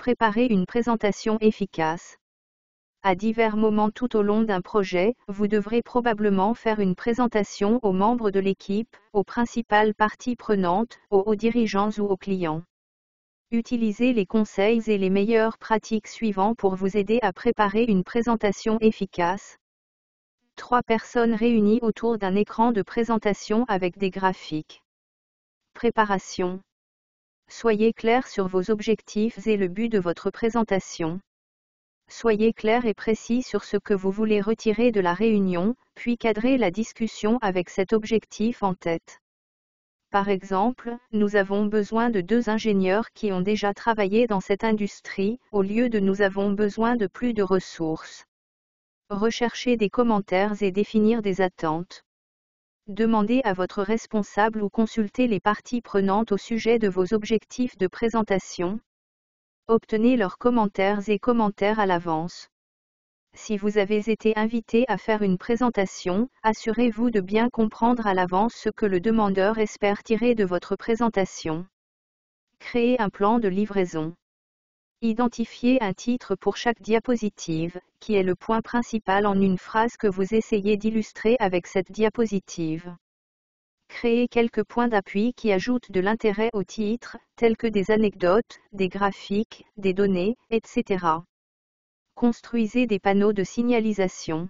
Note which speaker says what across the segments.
Speaker 1: préparer une présentation efficace. À divers moments tout au long d'un projet, vous devrez probablement faire une présentation aux membres de l'équipe, aux principales parties prenantes, aux dirigeants ou aux clients. Utilisez les conseils et les meilleures pratiques suivants pour vous aider à préparer une présentation efficace. 3 personnes réunies autour d'un écran de présentation avec des graphiques. Préparation. Soyez clair sur vos objectifs et le but de votre présentation. Soyez clair et précis sur ce que vous voulez retirer de la réunion, puis cadrez la discussion avec cet objectif en tête. Par exemple, nous avons besoin de 2 ingénieurs qui ont déjà travaillé dans cette industrie, au lieu de nous avons besoin de plus de ressources. Recherchez des commentaires et définir des attentes. Demandez à votre responsable ou consultez les parties prenantes au sujet de vos objectifs de présentation. Obtenez leurs commentaires à l'avance. Si vous avez été invité à faire une présentation, assurez-vous de bien comprendre à l'avance ce que le demandeur espère tirer de votre présentation. Créez un plan de livraison. Identifiez un titre pour chaque diapositive, qui est le point principal en une phrase que vous essayez d'illustrer avec cette diapositive. Créez quelques points d'appui qui ajoutent de l'intérêt au titre, tels que des anecdotes, des graphiques, des données, etc. Construisez des panneaux de signalisation.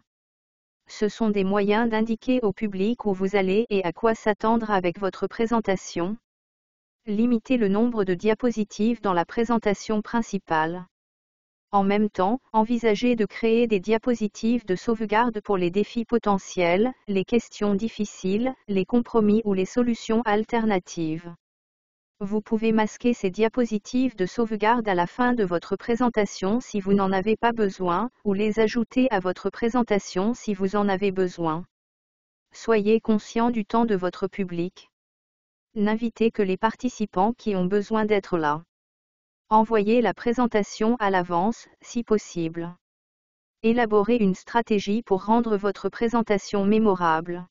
Speaker 1: Ce sont des moyens d'indiquer au public où vous allez et à quoi s'attendre avec votre présentation. Limitez le nombre de diapositives dans la présentation principale. En même temps, envisagez de créer des diapositives de sauvegarde pour les défis potentiels, les questions difficiles, les compromis ou les solutions alternatives. Vous pouvez masquer ces diapositives de sauvegarde à la fin de votre présentation si vous n'en avez pas besoin, ou les ajouter à votre présentation si vous en avez besoin. Soyez conscient du temps de votre public. N'invitez que les participants qui ont besoin d'être là. Envoyez la présentation à l'avance, si possible. Élaborez une stratégie pour rendre votre présentation mémorable.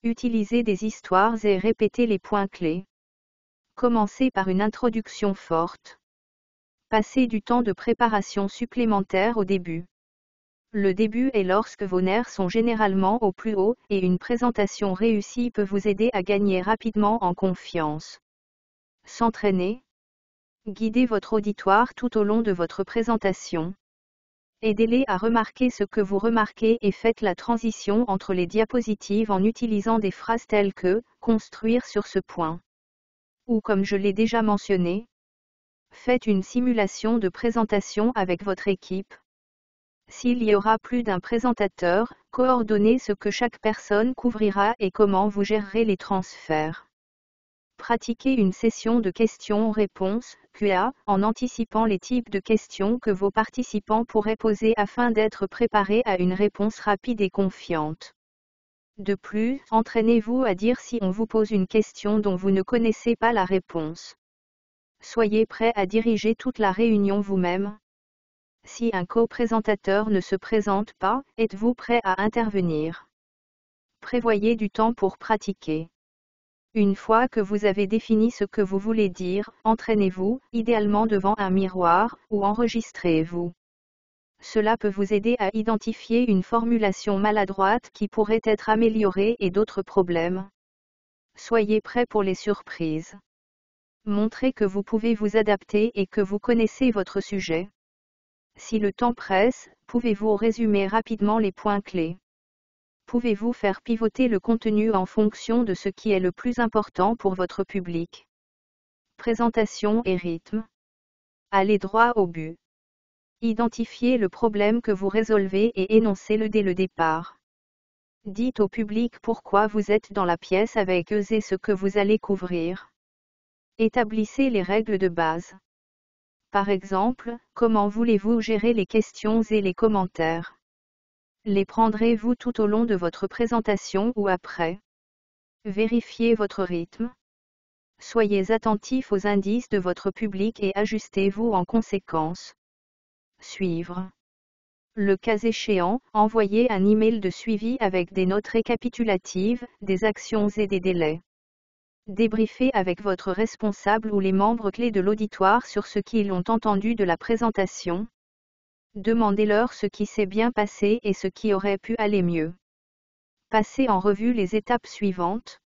Speaker 1: Utilisez des histoires et répétez les points clés. Commencez par une introduction forte. Passez du temps de préparation supplémentaire au début. Le début est lorsque vos nerfs sont généralement au plus haut, et une présentation réussie peut vous aider à gagner rapidement en confiance. S'entraîner. Guidez votre auditoire tout au long de votre présentation. Aidez-les à remarquer ce que vous remarquez et faites la transition entre les diapositives en utilisant des phrases telles que « construire sur ce point » ou comme je l'ai déjà mentionné. Faites une simulation de présentation avec votre équipe. S'il y aura plus d'un présentateur, coordonnez ce que chaque personne couvrira et comment vous gérerez les transferts. Pratiquez une session de questions-réponses, QA, en anticipant les types de questions que vos participants pourraient poser afin d'être préparés à une réponse rapide et confiante. De plus, entraînez-vous à dire si on vous pose une question dont vous ne connaissez pas la réponse. Soyez prêt à diriger toute la réunion vous-même. Si un co-présentateur ne se présente pas, êtes-vous prêt à intervenir? Prévoyez du temps pour pratiquer. Une fois que vous avez défini ce que vous voulez dire, entraînez-vous, idéalement devant un miroir, ou enregistrez-vous. Cela peut vous aider à identifier une formulation maladroite qui pourrait être améliorée et d'autres problèmes. Soyez prêt pour les surprises. Montrez que vous pouvez vous adapter et que vous connaissez votre sujet. Si le temps presse, pouvez-vous résumer rapidement les points clés? Pouvez-vous faire pivoter le contenu en fonction de ce qui est le plus important pour votre public? Présentation et rythme. Allez droit au but. Identifiez le problème que vous résolvez et énoncez-le dès le départ. Dites au public pourquoi vous êtes dans la pièce avec eux et ce que vous allez couvrir. Établissez les règles de base. Par exemple, comment voulez-vous gérer les questions et les commentaires? Les prendrez-vous tout au long de votre présentation ou après? Vérifiez votre rythme. Soyez attentif aux indices de votre public et ajustez-vous en conséquence. Suivre. Le cas échéant, envoyez un email de suivi avec des notes récapitulatives, des actions et des délais. Débriefez avec votre responsable ou les membres clés de l'auditoire sur ce qu'ils ont entendu de la présentation. Demandez-leur ce qui s'est bien passé et ce qui aurait pu aller mieux. Passez en revue les étapes suivantes.